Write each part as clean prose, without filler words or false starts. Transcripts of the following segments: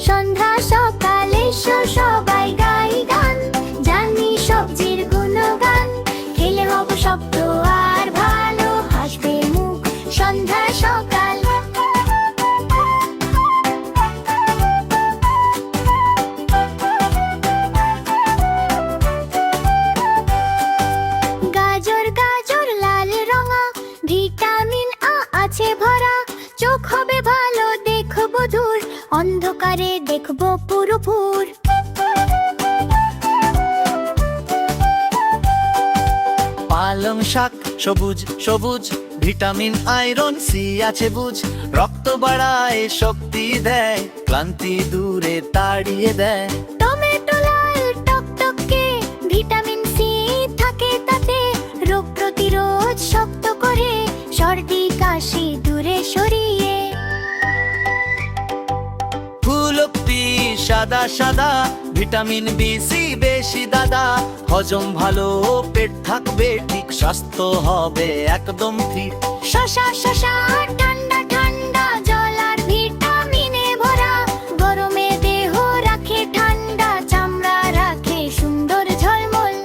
সন্ধ্যা সকাল এসো সবাই গাই গান, জানি সবজির গুণগান। খেলে হব শক্ত আর ভালো, হাসবে মুখ সন্ধ্যা সকাল। গাজর গাজর লাল রঙা, ভিটামিন আ আছে ভরা। চোখ হবে ভালো, দেখবো দূর, অন্ধকারে দেখবো পুরোপুর। পালং শাক সবুজ সবুজ, ভিটামিন আয়রন সি আছে বুঝ। রক্ত বাড়ায়, শক্তি দেয়, ক্লান্তি দূরে তাড়িয়ে দেয়। টমেটো লাল টকটকে, ভিটামিন সি থাকে তাতে। রোগ প্রতিরোধ শক্ত করে, সর্দি কাশি দূরে সরিয়ে। ফুলকপি সাদা সাদা, ভিটামিন বি সি বেশি দাদা। হজম ভালো, পেট থাকবে ঠিক, স্বাস্থ্য হবে একদম ঠিক। শশা শশা ঠান্ডা ঠান্ডা, জল আর ভিটামিনে ভরা। গরমে দেহ রাখে ঠান্ডা, চামড়া রাখে সুন্দর ঝলমল।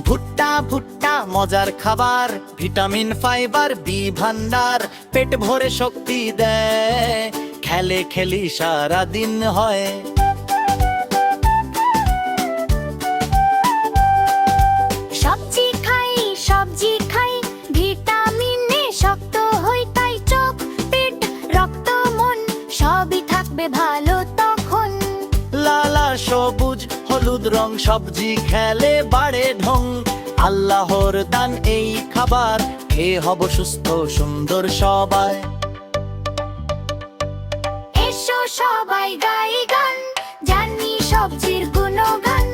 ভুট্টা ভুট্টা মজার খাবার, ভিটামিন ফাইবার বি ভান্ডার। পেট ভরে শক্তি দেয়, খেলে খেলি সারা দিন হয়। সবজি খাই সবজি খাই, ভিটামিনে শক্ত হই তাই। চোখ পেট রক্ত মন সবই থাকবে ভালো তখন। লালা সবুজ হলুদ রং, সবজি খেলে বাড়ে ঢং। আল্লাহর দান এই খাবার, খেয়ে হব সুস্থ সুন্দর সবাই। এসো সবাই গাই গান, জানি সবজির গুণগান।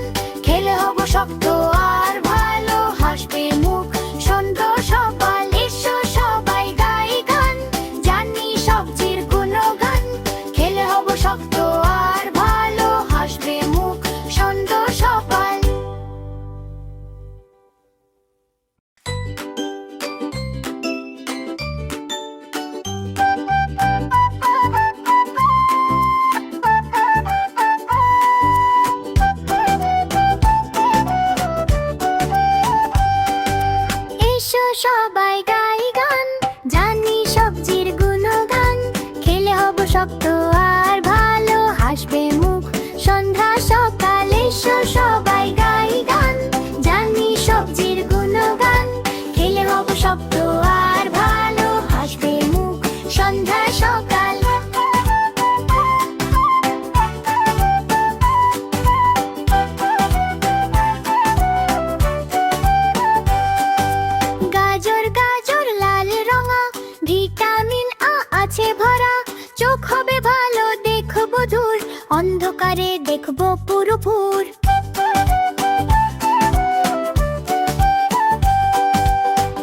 খেলে হব শক্ত আর ভালো, হাসবে মুখ সন্ধ্যা সকাল। এসো সবাই গাই গান, জানি সবজির গুণগান। খেলে হব শক্ত আর ভালো, হাসবে মুখ সন্ধ্যা সকাল। এসো সবাই গাই গান, জানি সবজির গুণগান। খেলে হব শক্ত আর ভালো, হাসবে মুখ সন্ধ্যা সকাল। এসো সবাই গাই গান, জানি সবজির গুণগান। খেলে হব শক্ত আর ভালো, হাসবে মুখ সন্ধ্যা সকাল। গাজর গাজর লাল রঙা, ভিটামিন আ আছে ভরা। চোখ হবে ভালো, দেখবো দূর, অন্ধকারে দেখবো পুরোপুর।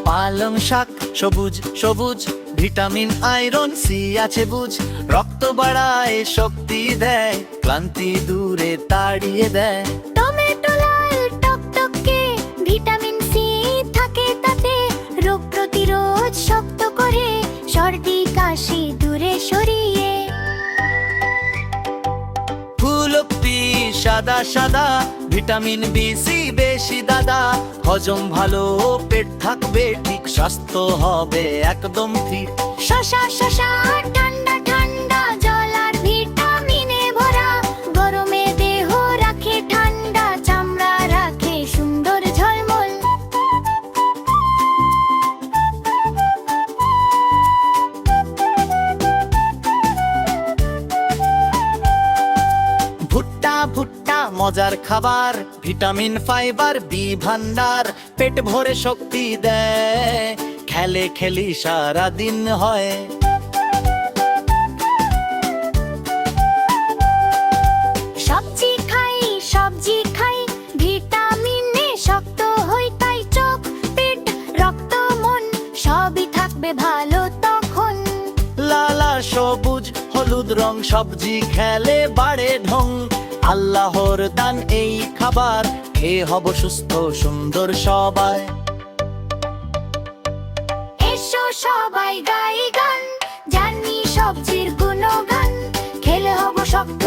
পালং শাক সবুজ সবুজ, ভিটামিন আয়রন সি আছে বুঝ। রক্ত বাড়ায়, শক্তি দেয়, ক্লান্তি দূরে তাড়িয়ে দেয়। টমেটো লাল টকটকে, ভিটামিন সি থাকে তাতে। রোগ প্রতিরোধ শক্ত করে, সর্দি কাশি দূরে সরিয়ে। ফুলকপি সাদা সাদা, ভিটামিন বি সি বেশি দাদা। হজম ভালো, পেট থাকবে ঠিক, স্বাস্থ্য হবে একদম ঠিক। শশা শশা ঠান্ডা ঠান্ডা, জল আর ভিটামিনে ভরা। গরমে দেহ রাখে ঠান্ডা, চামড়া রাখে সুন্দর ঝলমল। ভুট্টা ভুট্টা মজার খাবার, ভিটামিন ফাইবার বি ভান্ডার। পেট ভরে শক্তি দেয়, খেলে খেলি সারা দিন হয়। সবজি খাই সবজি খাই, ভিটামিনে শক্ত হই তাই। চোখ পেট রক্ত মন সবই থাকবে ভালো তখন। লালা সবুজ হলুদ রং, সবজি খেলে বাড়ে ঢং। আল্লাহর দান এই খাবার, খেয়ে হব সুস্থ সুন্দর সবাই। এসো সবাই গাই গান, জানি সবজির গুণগান, খেলে হব শক্ত